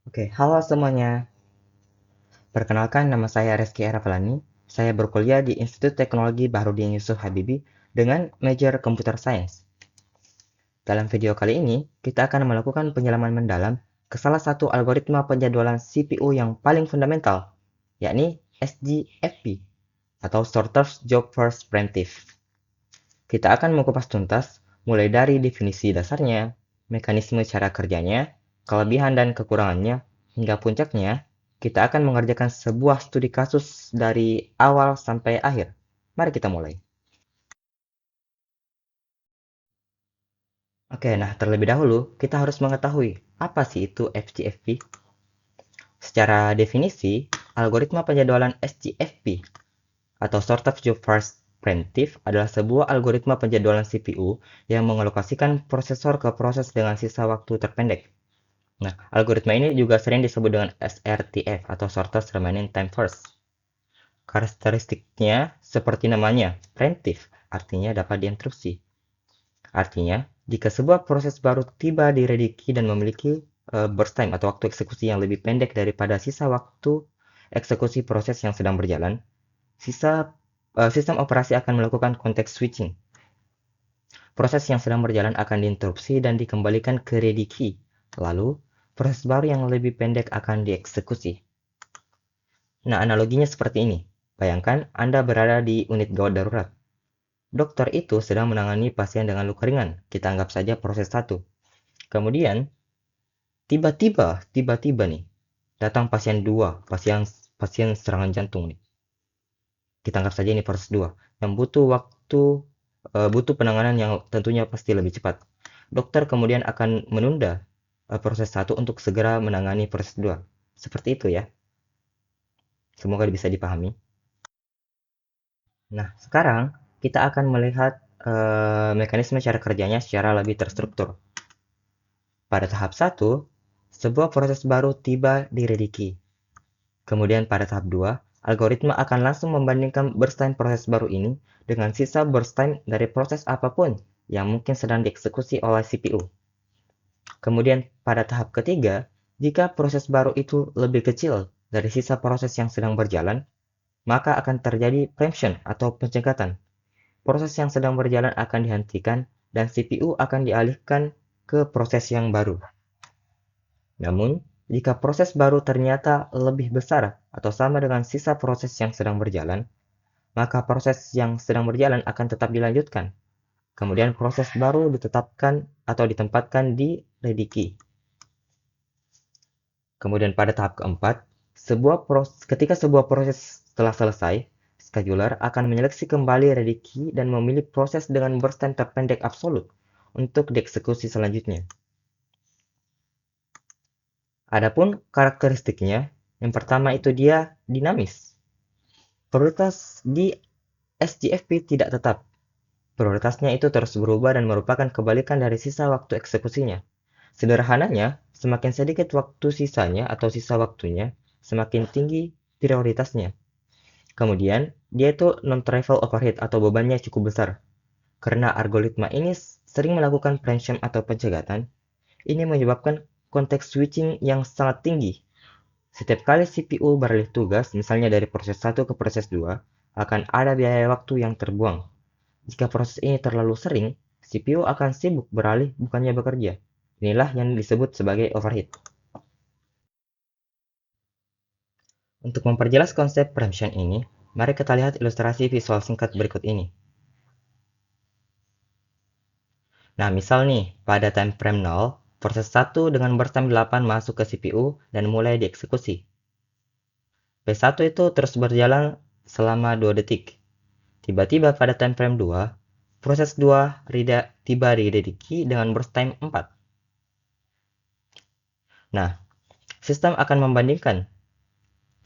Oke, halo semuanya. Perkenalkan, nama saya Reski Erapelani. Saya berkuliah di Institut Teknologi Baharudin Yusuf Habibie dengan major Computer Science. Dalam video kali ini, kita akan melakukan penyelaman mendalam ke salah satu algoritma penjadwalan CPU yang paling fundamental, yakni SJFP atau Sorter's Job First Preemptive. Kita akan mengupas tuntas mulai dari definisi dasarnya, mekanisme cara kerjanya, kelebihan dan kekurangannya, hingga puncaknya, kita akan mengerjakan sebuah studi kasus dari awal sampai akhir. Mari kita mulai. Oke, nah terlebih dahulu, kita harus mengetahui apa sih itu FGFP. Secara definisi, algoritma penjadwalan SGFP atau Sort of Job First Preemptive adalah sebuah algoritma penjadwalan CPU yang mengalokasikan prosesor ke proses dengan sisa waktu terpendek. Nah, algoritma ini juga sering disebut dengan SRTF atau Shortest Remaining Time First. Karakteristiknya seperti namanya, preemptive, artinya dapat diinterupsi. Artinya, jika sebuah proses baru tiba di rediki dan memiliki burst time atau waktu eksekusi yang lebih pendek daripada sisa waktu eksekusi proses yang sedang berjalan, sistem operasi akan melakukan context switching. Proses yang sedang berjalan akan diinterupsi dan dikembalikan ke rediki. Lalu, proses baru yang lebih pendek akan dieksekusi. Nah, analoginya seperti ini. Bayangkan Anda berada di unit gawat darurat. Dokter itu sedang menangani pasien dengan luka ringan. Kita anggap saja proses 1. Kemudian, tiba-tiba nih, datang pasien 2, pasien serangan jantung nih. Kita anggap saja ini proses 2, yang butuh penanganan yang tentunya pasti lebih cepat. Dokter kemudian akan menunda proses 1 untuk segera menangani proses 2. Seperti itu ya. Semoga bisa dipahami. Nah, sekarang kita akan melihat mekanisme cara kerjanya secara lebih terstruktur. Pada tahap 1, sebuah proses baru tiba di rediki. Kemudian pada tahap 2, algoritma akan langsung membandingkan burst time proses baru ini dengan sisa burst time dari proses apapun yang mungkin sedang dieksekusi oleh CPU. Kemudian pada tahap ketiga, jika proses baru itu lebih kecil dari sisa proses yang sedang berjalan, maka akan terjadi preemption atau pencegatan. Proses yang sedang berjalan akan dihentikan dan CPU akan dialihkan ke proses yang baru. Namun, jika proses baru ternyata lebih besar atau sama dengan sisa proses yang sedang berjalan, maka proses yang sedang berjalan akan tetap dilanjutkan. Kemudian proses baru ditetapkan atau ditempatkan di rediki. Kemudian pada tahap keempat, ketika sebuah proses telah selesai, scheduler akan menyeleksi kembali rediki dan memilih proses dengan burst time terpendek absolut untuk dieksekusi selanjutnya. Adapun karakteristiknya, yang pertama itu dia dinamis. Prioritas di SGFP tidak tetap. Prioritasnya itu terus berubah dan merupakan kebalikan dari sisa waktu eksekusinya. Sederhananya, semakin sedikit waktu sisanya atau sisa waktunya, semakin tinggi prioritasnya. Kemudian, dia itu non-trivial overhead atau bebannya cukup besar. Karena algoritma ini sering melakukan preemption atau pencegatan, ini menyebabkan konteks switching yang sangat tinggi. Setiap kali CPU beralih tugas, misalnya dari proses 1 ke proses 2, akan ada biaya waktu yang terbuang. Jika proses ini terlalu sering, CPU akan sibuk beralih bukannya bekerja. Inilah yang disebut sebagai overheat. Untuk memperjelas konsep preemption ini, mari kita lihat ilustrasi visual singkat berikut ini. Nah, misal nih, pada time frame 0, proses 1 dengan burst time 8 masuk ke CPU dan mulai dieksekusi. P1 itu terus berjalan selama 2 detik. Tiba-tiba pada time frame 2, proses 2 tiba di rediki dengan burst time 4. Nah, sistem akan membandingkan.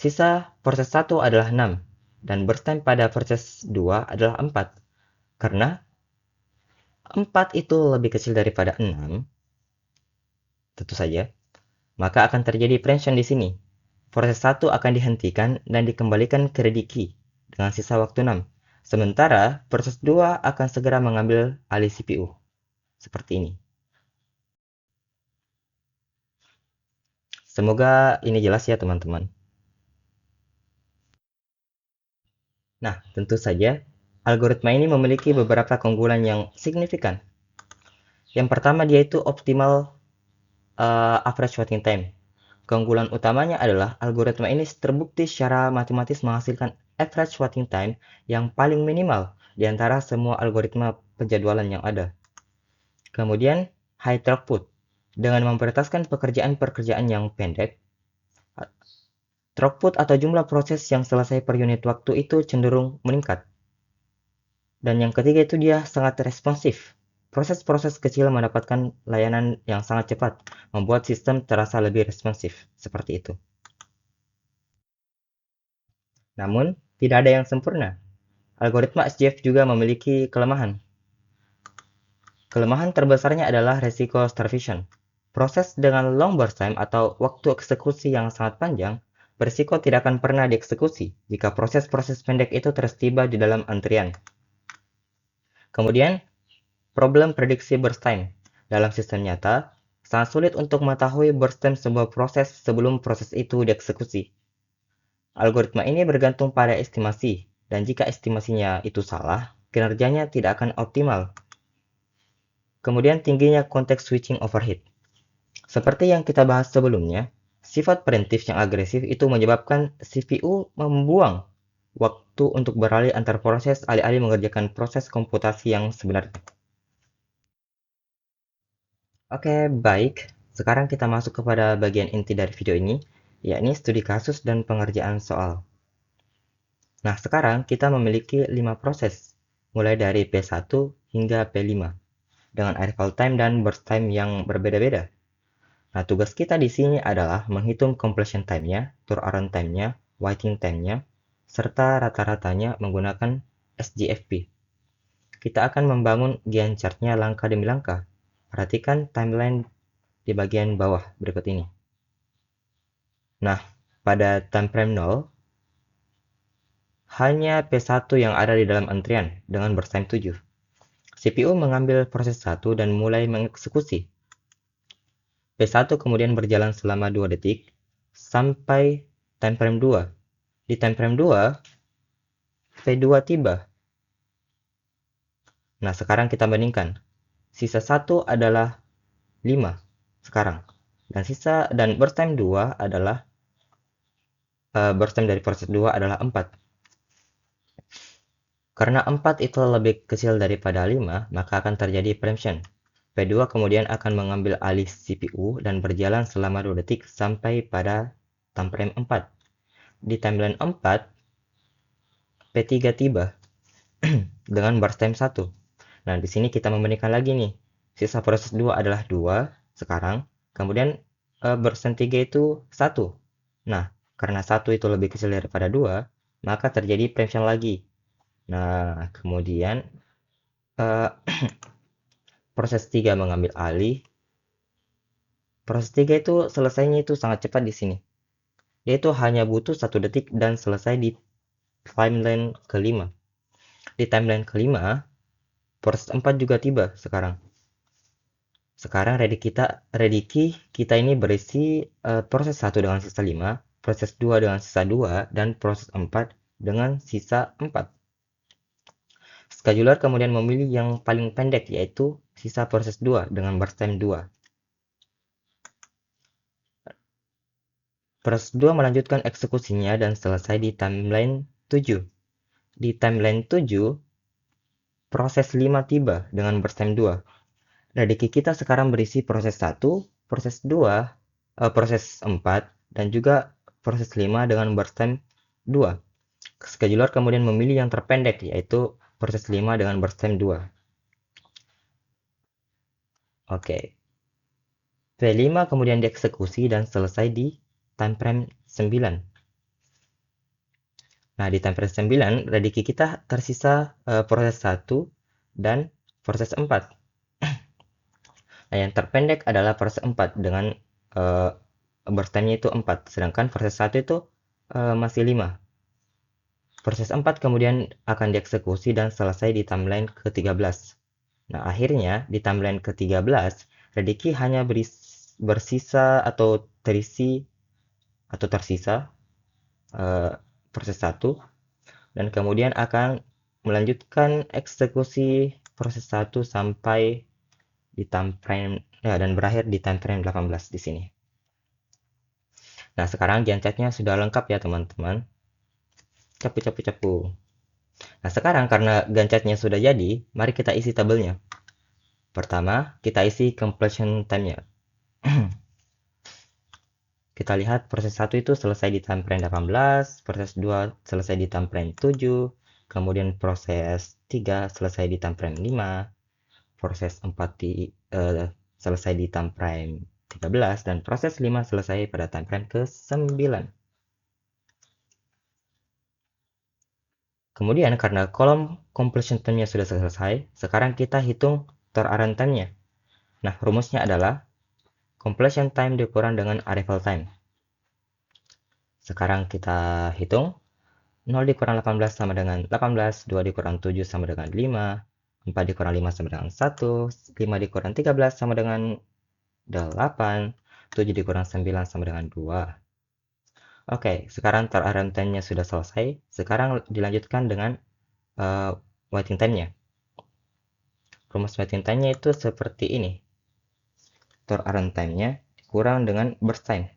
Sisa proses 1 adalah 6, dan burst time pada proses 2 adalah 4. Karena 4 itu lebih kecil daripada 6, tentu saja, maka akan terjadi preemption di sini. Proses 1 akan dihentikan dan dikembalikan ke rediki dengan sisa waktu 6. Sementara proses 2 akan segera mengambil alih CPU. Seperti ini. Semoga ini jelas ya teman-teman. Nah, tentu saja, algoritma ini memiliki beberapa keunggulan yang signifikan. Yang pertama, dia itu optimal average waiting time. Keunggulan utamanya adalah algoritma ini terbukti secara matematis menghasilkan average waiting time yang paling minimal di antara semua algoritma penjadwalan yang ada. Kemudian, high throughput. Dengan memprioritaskan pekerjaan-pekerjaan yang pendek, throughput atau jumlah proses yang selesai per unit waktu itu cenderung meningkat. Dan yang ketiga itu dia sangat responsif. Proses-proses kecil mendapatkan layanan yang sangat cepat, membuat sistem terasa lebih responsif. Seperti itu. Namun, tidak ada yang sempurna. Algoritma SGF juga memiliki kelemahan. Kelemahan terbesarnya adalah resiko starvation. Proses dengan long burst time atau waktu eksekusi yang sangat panjang, berisiko tidak akan pernah dieksekusi jika proses-proses pendek itu tertiba di dalam antrian. Kemudian, problem prediksi burst time. Dalam sistem nyata, sangat sulit untuk mengetahui burst time sebuah proses sebelum proses itu dieksekusi. Algoritma ini bergantung pada estimasi, dan jika estimasinya itu salah, kinerjanya tidak akan optimal. Kemudian tingginya konteks switching overhead. Seperti yang kita bahas sebelumnya, sifat preemptif yang agresif itu menyebabkan CPU membuang waktu untuk beralih antar proses alih-alih mengerjakan proses komputasi yang sebenarnya. Oke, baik. Sekarang kita masuk kepada bagian inti dari video ini, yakni studi kasus dan pengerjaan soal. Nah, sekarang kita memiliki 5 proses, mulai dari P1 hingga P5, dengan arrival time dan burst time yang berbeda-beda. Nah, tugas kita di sini adalah menghitung completion time-nya, turnaround time-nya, waiting time-nya, serta rata-ratanya menggunakan SGFP. Kita akan membangun Gantt chart-nya langkah demi langkah. Perhatikan timeline di bagian bawah berikut ini. Nah, pada time frame 0, hanya P1 yang ada di dalam antrian dengan burst time 7. CPU mengambil proses 1 dan mulai mengeksekusi. P1 kemudian berjalan selama 2 detik sampai time frame 2. Di time frame 2, P2 tiba. Nah, sekarang kita bandingkan. Sisa 1 adalah 5 sekarang. Dan burst time 2 adalah burst time dari proses 2 adalah 4. Karena 4 itu lebih kecil daripada 5, maka akan terjadi preemption. P2 kemudian akan mengambil alih CPU dan berjalan selama 2 detik sampai pada time frame 4. Di timeline 4, P3 tiba dengan burst time 1. Nah, di sini kita membandingkan lagi nih. Sisa proses 2 adalah 2 sekarang. Kemudian burst time 3 itu 1. Nah, karena 1 itu lebih kecil daripada 2, maka terjadi preemption lagi. Nah, kemudian proses 3 mengambil alih. Proses 3 itu selesainya itu sangat cepat di sini. Yaitu hanya butuh 1 detik dan selesai di timeline kelima. Di timeline kelima, proses 4 juga tiba sekarang. Sekarang ready kita ini berisi proses 1 dengan sisa 5, proses 2 dengan sisa 2, dan proses 4 dengan sisa 4. Scheduler kemudian memilih yang paling pendek, yaitu sisa proses 2 dengan burst time 2. Proses 2 melanjutkan eksekusinya dan selesai di timeline 7. Di timeline 7, proses 5 tiba dengan burst time 2. Ready kita sekarang berisi proses 1, proses 2, proses 4, dan juga proses 5 dengan burst time 2. Scheduler kemudian memilih yang terpendek, yaitu proses 5 dengan burst time 2. Oke. P5 kemudian dieksekusi dan selesai di time frame 9. Nah, di time frame 9, ready kita tersisa proses 1 dan proses 4. Nah, yang terpendek adalah proses 4 dengan burst time-nya itu 4, sedangkan proses 1 itu masih 5. Proses 4 kemudian akan dieksekusi dan selesai di timeline ke-13. Nah, akhirnya di timeline ke-13, ready hanya bersisa atau terisi atau tersisa proses 1, dan kemudian akan melanjutkan eksekusi proses 1 sampai di time frame dan berakhir di time frame 18 di sini. Nah, sekarang gencetnya sudah lengkap ya teman-teman. Capu. Nah, sekarang karena gancetnya sudah jadi, mari kita isi tabelnya. Pertama, kita isi completion time-nya. Kita lihat proses 1 itu selesai di time frame 18, proses 2 selesai di time frame 7, kemudian proses 3 selesai di time frame 5, proses 4 selesai di time frame 13, dan proses 5 selesai pada time frame ke-9. Kemudian karena kolom completion time-nya sudah selesai, sekarang kita hitung turnaround time-nya. Nah, rumusnya adalah completion time dikurang dengan arrival time. Sekarang kita hitung 0 dikurang 18 sama dengan 18, 2 dikurang 7 sama dengan 5, 4 dikurang 5 sama dengan 1, 5 dikurang 13 sama dengan 8, 7 dikurang 9 sama dengan 2. Oke, sekarang turnaround time-nya sudah selesai. Sekarang dilanjutkan dengan waiting time-nya. Rumus waiting time-nya itu seperti ini. Turnaround time-nya dikurang dengan burst time.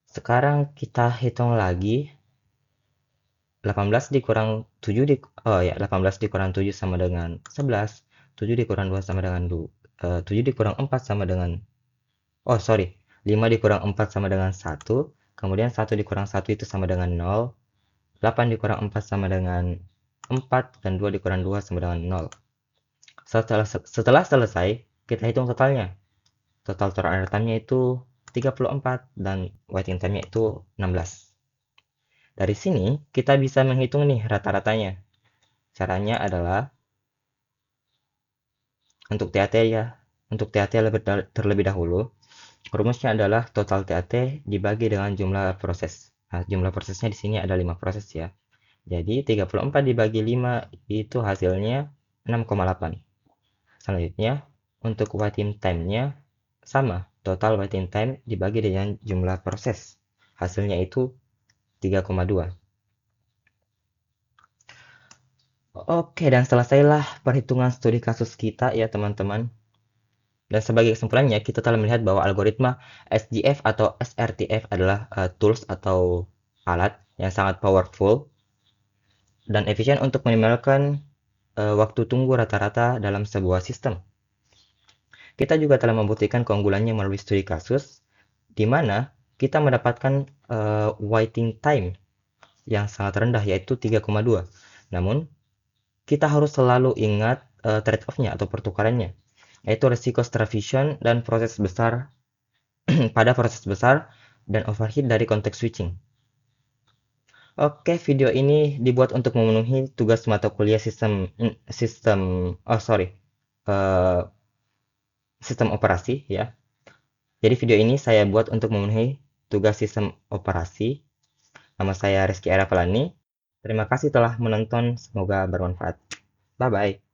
Sekarang kita hitung lagi 18 dikurang 7 18 dikurang 7 sama dengan 11, 7 dikurang 2 sama dengan 7 dikurang 4 sama dengan 5 dikurang 4 sama dengan 1, kemudian 1 dikurang 1 itu sama dengan 0, 8 dikurang 4 sama dengan 4, dan 2 dikurang 2 sama dengan 0. Setelah selesai, kita hitung totalnya. Total turnaround time-nya itu 34 dan waiting time-nya itu 16. Dari sini kita bisa menghitung nih rata-ratanya. Caranya adalah untuk TAT ya. Untuk TAT terlebih dahulu, rumusnya adalah total TAT dibagi dengan jumlah proses. Nah, jumlah prosesnya di sini ada 5 proses ya. Jadi 34 dibagi 5 itu hasilnya 6,8. Selanjutnya, untuk waiting time-nya sama, total waiting time dibagi dengan jumlah proses. Hasilnya itu 3,2. Oke, dan selesailah perhitungan studi kasus kita ya teman-teman. Dan sebagai kesimpulannya, kita telah melihat bahwa algoritma SGF atau SRTF adalah tools atau alat yang sangat powerful dan efisien untuk meminimalkan waktu tunggu rata-rata dalam sebuah sistem. Kita juga telah membuktikan keunggulannya melalui studi kasus, di mana kita mendapatkan waiting time yang sangat rendah, yaitu 3,2. Namun, kita harus selalu ingat trade-off-nya atau pertukarannya, yaitu resiko starvation dan proses besar pada proses besar dan overheat dari konteks switching. Oke, video ini dibuat untuk memenuhi tugas mata kuliah sistem operasi ya. Jadi video ini saya buat untuk memenuhi tugas sistem operasi. Nama saya Rizky Arafalani. Terima kasih telah menonton, semoga bermanfaat. Bye bye.